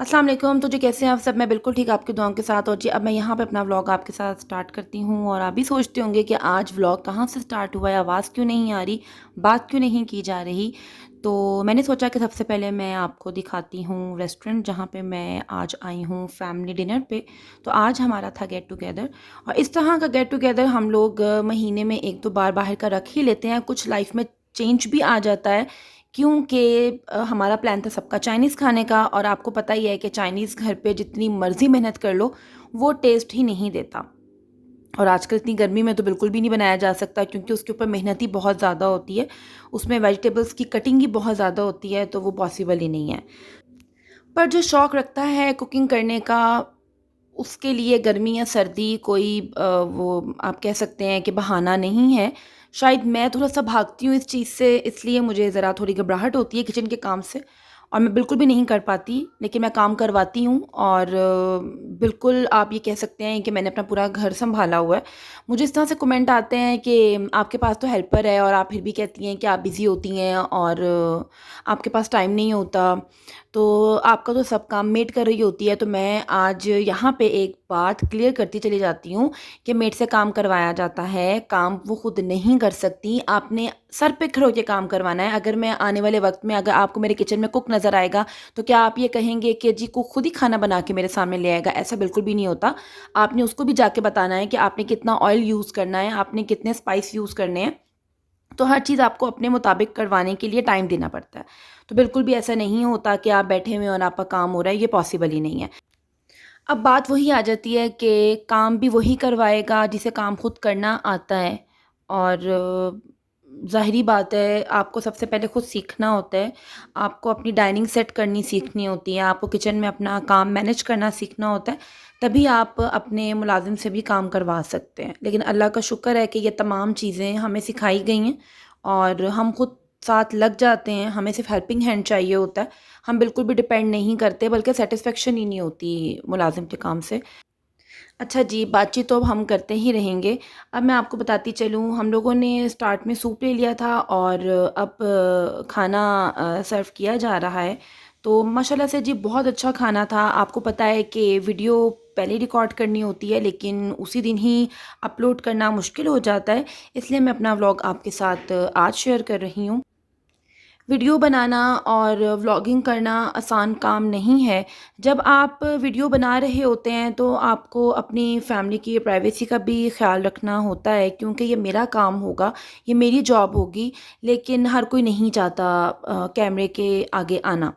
अस्सलाम वालेकुम। तो जी कैसे हैं आप सब? मैं बिल्कुल ठीक आपकी दुआओं के साथ। और जी अब मैं यहाँ पे अपना व्लॉग आपके साथ स्टार्ट करती हूँ। और आप भी सोचते होंगे कि आज व्लॉग कहाँ से स्टार्ट हुआ है, आवाज़ क्यों नहीं आ रही, बात क्यों नहीं की जा रही। तो मैंने सोचा कि सबसे पहले मैं आपको दिखाती हूँ रेस्टोरेंट जहाँ पे मैं आज आई हूँ फैमिली डिनर पे। तो आज हमारा था गेट टुगेदर। और इस तरह का गेट टुगेदर हम लोग महीने में एक दो बार बाहर का रख ही लेते हैं। कुछ लाइफ में चेंज भी आ जाता है, क्योंकि हमारा प्लान था सबका चाइनीज़ खाने का। और आपको पता ही है कि चाइनीज़ घर पे जितनी मर्ज़ी मेहनत कर लो वो टेस्ट ही नहीं देता। और आजकल इतनी गर्मी में तो बिल्कुल भी नहीं बनाया जा सकता, क्योंकि उसके ऊपर मेहनत ही बहुत ज़्यादा होती है। उसमें वेजिटेबल्स की कटिंग ही बहुत ज़्यादा होती है, तो वो पॉसिबल ही नहीं है। पर जो शौक़ रखता है कुकिंग करने का, उसके लिए गर्मी या सर्दी कोई वो आप कह सकते हैं कि बहाना नहीं है। शायद मैं थोड़ा-सा भागती हूँ इस चीज़ से, इसलिए मुझे ज़रा थोड़ी घबराहट होती है किचन के काम से। और मैं बिल्कुल भी नहीं कर पाती, लेकिन मैं काम करवाती हूँ। और बिल्कुल आप ये कह सकते हैं कि मैंने अपना पूरा घर सँभाला हुआ है। मुझे इस तरह से कमेंट आते हैं कि आपके पास तो हेल्पर है और आप फिर भी कहती हैं कि आप बिज़ी होती हैं और आपके पास टाइम नहीं होता। तो आपका तो सब काम मेड कर रही होती है। तो मैं आज यहाँ पे एक बात क्लियर करती चली जाती हूँ कि मेड से काम करवाया जाता है, काम वो खुद नहीं कर सकती। आपने सर पे खड़े होके काम करवाना है। अगर मैं आने वाले वक्त में अगर आपको मेरे किचन में कुक नज़र आएगा, तो क्या आप ये कहेंगे कि जी कुक खुद ही खाना बना के मेरे सामने ले आएगा? ऐसा बिल्कुल भी नहीं होता। आपने उसको भी जाके बताना है कि आपने कितना ऑयल यूज़ करना है, आपने कितने स्पाइस यूज़ करने हैं। तो हर चीज़ आपको अपने मुताबिक करवाने के लिए टाइम देना पड़ता है। तो बिल्कुल भी ऐसा नहीं होता कि आप बैठे हुए हैं और आपका काम हो रहा है, ये पॉसिबल ही नहीं है। अब बात वही आ जाती है कि काम भी वही करवाएगा जिसे काम खुद करना आता है। और ज़ाहिरी बात है, आपको सबसे पहले खुद सीखना होता है। आपको अपनी डाइनिंग सेट करनी सीखनी होती है, आपको किचन में अपना काम मैनेज करना सीखना होता है। तभी आप अपने मुलाज़िम से भी काम करवा सकते हैं। लेकिन अल्लाह का शुक्र है कि ये तमाम चीज़ें हमें सिखाई गई हैं और हम खुद साथ लग जाते हैं। हमें सिर्फ़ हेल्पिंग हैंड चाहिए होता है। हम बिल्कुल भी डिपेंड नहीं करते, बल्कि सैटिस्फैक्शन ही नहीं होती मुलाज़िम के काम से। अच्छा जी, बातचीत तो अब हम करते ही रहेंगे। अब मैं आपको बताती चलूँ, हम लोगों ने स्टार्ट में सूप ले लिया था और अब खाना सर्व किया जा रहा है। तो माशाल्लाह से जी बहुत अच्छा खाना था। आपको पता है कि वीडियो पहले रिकॉर्ड करनी होती है, लेकिन उसी दिन ही अपलोड करना मुश्किल हो जाता है। इसलिए मैं अपना व्लॉग आपके साथ आज शेयर कर रही हूँ। वीडियो बनाना और व्लॉगिंग करना आसान काम नहीं है। जब आप वीडियो बना रहे होते हैं तो आपको अपनी फैमिली की प्राइवेसी का भी ख़्याल रखना होता है, क्योंकि ये मेरा काम होगा, ये मेरी जॉब होगी। लेकिन हर कोई नहीं चाहता कैमरे के आगे आना।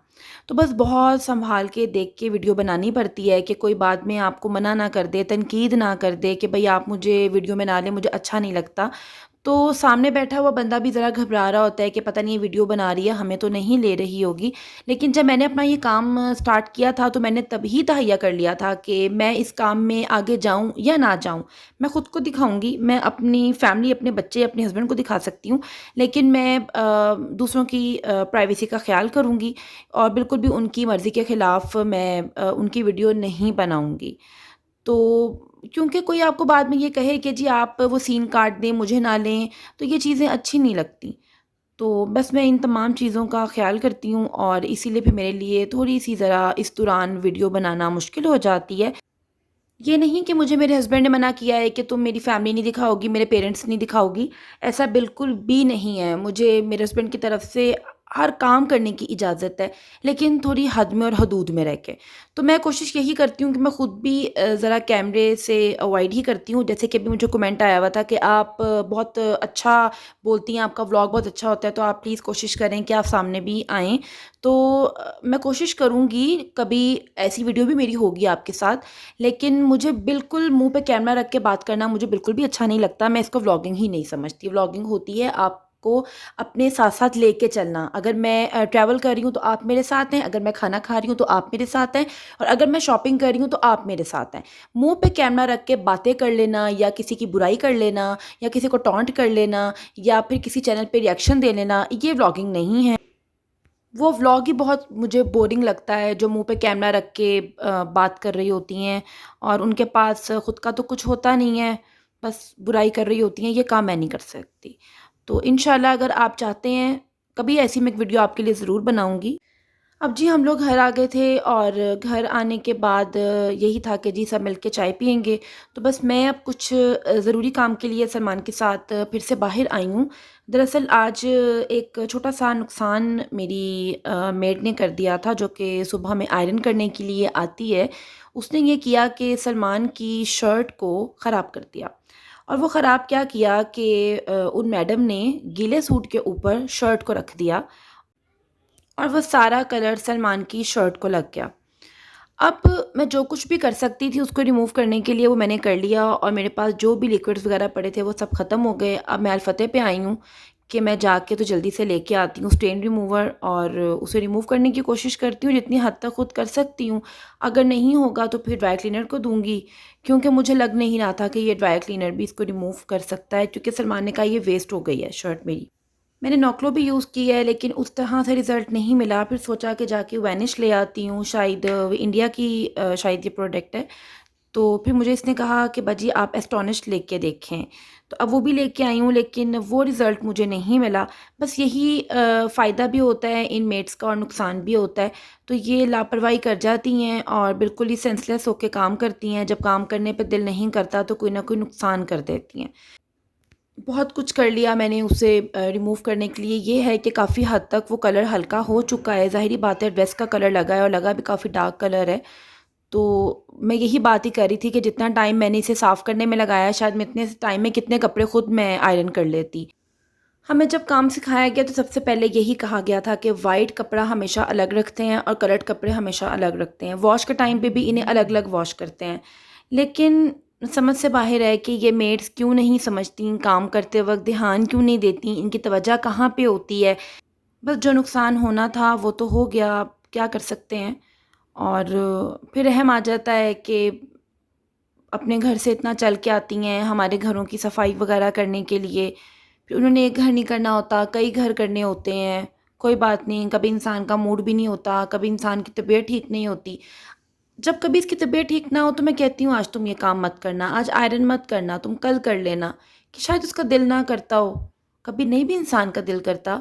तो बस बहुत सँभाल के देख के वीडियो बनानी पड़ती है कि कोई बाद में आपको मना ना कर दे, तनकीद ना कर दे कि भई आप मुझे वीडियो में ना लें, मुझे अच्छा नहीं लगता। तो सामने बैठा हुआ बंदा भी ज़रा घबरा रहा होता है कि पता नहीं ये वीडियो बना रही है, हमें तो नहीं ले रही होगी। लेकिन जब मैंने अपना ये काम स्टार्ट किया था, तो मैंने तभी तहैया कर लिया था कि मैं इस काम में आगे जाऊँ या ना जाऊँ, मैं खुद को दिखाऊँगी। मैं अपनी फैमिली, अपने बच्चे, अपने हस्बैंड को दिखा सकती हूँ, लेकिन मैं दूसरों की प्राइवेसी का ख़्याल करूँगी और बिल्कुल भी उनकी मर्ज़ी के ख़िलाफ़ मैं उनकी वीडियो नहीं बनाऊँगी। तो क्योंकि कोई आपको बाद में ये कहे कि जी आप वो सीन काट दें, मुझे ना लें, तो ये चीज़ें अच्छी नहीं लगती। तो बस मैं इन तमाम चीज़ों का ख़्याल करती हूँ और इसीलिए फिर मेरे लिए थोड़ी-सी ज़रा इस दौरान वीडियो बनाना मुश्किल हो जाती है। ये नहीं कि मुझे मेरे हस्बैंड ने मना किया है कि तुम मेरी फैमिली नहीं दिखाओगी, मेरे पेरेंट्स नहीं दिखाओगी, ऐसा बिल्कुल भी नहीं है। मुझे मेरे हस्बैंड की तरफ से हर काम करने की इजाज़त है, लेकिन थोड़ी हद में और हदूद में रह के। तो मैं कोशिश यही करती हूँ कि मैं खुद भी ज़रा कैमरे से अवॉइड ही करती हूँ। जैसे कि अभी मुझे कमेंट आया हुआ था कि आप बहुत अच्छा बोलती हैं, आपका व्लॉग बहुत अच्छा होता है, तो आप प्लीज़ कोशिश करें कि आप सामने भी आएँ। तो मैं कोशिश करूँगी, कभी ऐसी वीडियो भी मेरी होगी आपके साथ, लेकिन मुझे बिल्कुल मुँह पे कैमरा रख के बात करना मुझे बिल्कुल भी अच्छा नहीं लगता। मैं इसको व्लॉगिंग ही नहीं समझती। व्लॉगिंग होती है आपको अपने साथ-साथ लेके चलना। अगर मैं ट्रैवल कर रही हूँ तो आप मेरे साथ हैं, अगर मैं खाना खा रही हूँ तो आप मेरे साथ हैं और अगर मैं शॉपिंग कर रही हूँ तो आप मेरे साथ हैं। मुँह पे कैमरा रख के बातें कर लेना या किसी की बुराई कर लेना या किसी को टॉन्ट कर लेना या फिर किसी चैनल पे रिएक्शन दे लेना, ये व्लॉगिंग नहीं है। वो व्लॉग ही बहुत मुझे बोरिंग लगता है, जो मुँह पे कैमरा रख के बात कर रही होती हैं और उनके पास खुद का तो कुछ होता नहीं है, बस बुराई कर रही होती हैं, ये काम मैं नहीं कर सकती। तो इंशाल्लाह अगर आप चाहते हैं, कभी ऐसी मैं एक वीडियो आपके लिए ज़रूर बनाऊँगी। अब जी हम लोग घर आ गए थे और घर आने के बाद यही था कि जी सब मिल के चाय पिएँगे। तो बस मैं अब कुछ ज़रूरी काम के लिए सलमान के साथ फिर से बाहर आई हूँ। दरअसल आज एक छोटा-सा नुकसान मेरी मेड ने कर दिया था, जो कि सुबह में आयरन करने के लिए आती है। उसने ये किया कि सलमान की शर्ट को ख़राब कर दिया और वो ख़राब क्या किया कि उन मैडम ने गीले सूट के ऊपर शर्ट को रख दिया और वो सारा कलर सलमान की शर्ट को लग गया। अब मैं जो कुछ भी कर सकती थी उसको रिमूव करने के लिए वो मैंने कर लिया और मेरे पास जो भी लिक्विड्स वगैरह पड़े थे वो सब ख़त्म हो गए। अब मैं अलफ़तेह पे आई हूँ कि मैं जाके तो जल्दी से लेके आती हूँ स्टेन रिमूवर और उसे रिमूव करने की कोशिश करती हूँ जितनी हद तक खुद कर सकती हूँ। अगर नहीं होगा तो फिर ड्राई क्लीनर को दूँगी, क्योंकि मुझे लग नहीं रहा था कि ये ड्राई क्लीनर भी इसको रिमूव कर सकता है, क्योंकि सलमान ने कहा ये वेस्ट हो गई है शर्ट मेरी। मैंने नॉक्लो भी यूज़ की है लेकिन उस तरह से रिज़ल्ट नहीं मिला। फिर सोचा कि जाके वैनिश ले आती हूँ, शायद इंडिया की शायद ये प्रोडक्ट है। तो फिर मुझे इसने कहा कि बाजी आप एस्टोनिश लेके देखें। तो अब वो भी लेके आई हूँ लेकिन वो रिज़ल्ट मुझे नहीं मिला। बस यही फ़ायदा भी होता है इन मेड्स का और नुकसान भी होता है। तो ये लापरवाही कर जाती हैं और बिल्कुल ही सेंसलेस होके काम करती हैं। जब काम करने पे दिल नहीं करता तो कोई ना कोई नुकसान कर देती हैं। बहुत कुछ कर लिया मैंने उसे रिमूव करने के लिए। ये है कि काफ़ी हद तक वो कलर हल्का हो चुका है। ज़ाहिर-सी बात है ड्रेस का कलर लगा है और लगा भी काफ़ी डार्क कलर है। तो मैं यही बात ही कर रही थी कि जितना टाइम मैंने इसे साफ़ करने में लगाया, शायद मैं इतने टाइम में कितने कपड़े खुद मैं आयरन कर लेती। हमें जब काम सिखाया गया तो सबसे पहले यही कहा गया था कि वाइट कपड़ा हमेशा अलग रखते हैं और कलर्ड कपड़े हमेशा अलग रखते हैं। वॉश के टाइम पे भी इन्हें अलग-अलग वॉश करते हैं। लेकिन समझ से बाहर है कि ये मेड्स क्यों नहीं समझती, काम करते वक़्त ध्यान क्यों नहीं देती, इनकी तवज्जो कहाँ पे होती है। बस जो नुकसान होना था वो तो हो गया, अब क्या कर सकते हैं। और फिर रहम आ जाता है कि अपने घर से इतना चल के आती हैं हमारे घरों की सफाई वगैरह करने के लिए। फिर उन्होंने एक घर नहीं करना होता, कई घर करने होते हैं। कोई बात नहीं, कभी इंसान का मूड भी नहीं होता, कभी इंसान की तबीयत ठीक नहीं होती। जब कभी इसकी तबीयत ठीक ना हो तो मैं कहती हूँ आज तुम ये काम मत करना, आज आयरन मत करना, तुम कल कर लेना, कि शायद उसका दिल ना करता हो। कभी नहीं भी इंसान का दिल करता,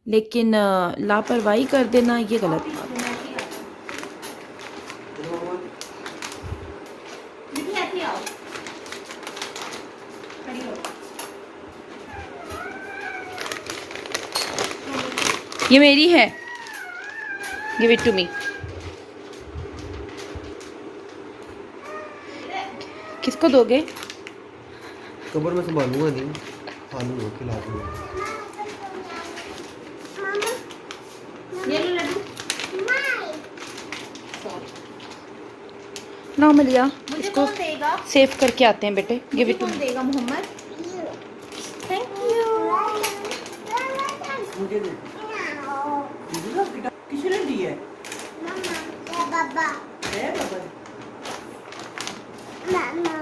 लेकिन लापरवाही कर देना ये गलत बात है। ये मेरी है, गिव इट टू मी। किसको दोगे? कबर में संभालूंगा नहीं, खालूंगा खिला दूंगा। ये लो लड्डू। ना मिलिया, इसको सेव करके आते हैं बेटे। Give it to me. देगा मोहम्मद। Thank you. मुझे दे किसने दी है? बाबा है बाबा। मामा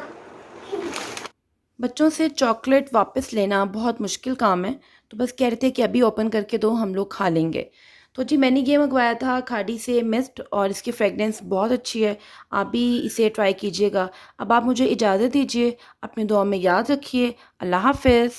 बच्चों से चॉकलेट वापस लेना बहुत मुश्किल काम है, तो बस कह रहे थे कि अभी ओपन करके दो, हम लोग खा लेंगे। तो जी मैंने ये मंगवाया था खाड़ी से मिस्ट और इसकी फ्रेगनेंस बहुत अच्छी है। आप भी इसे ट्राई कीजिएगा। अब आप मुझे इजाज़त दीजिए, अपनी दुआ में याद रखिए। अल्लाह हाफ़िज़।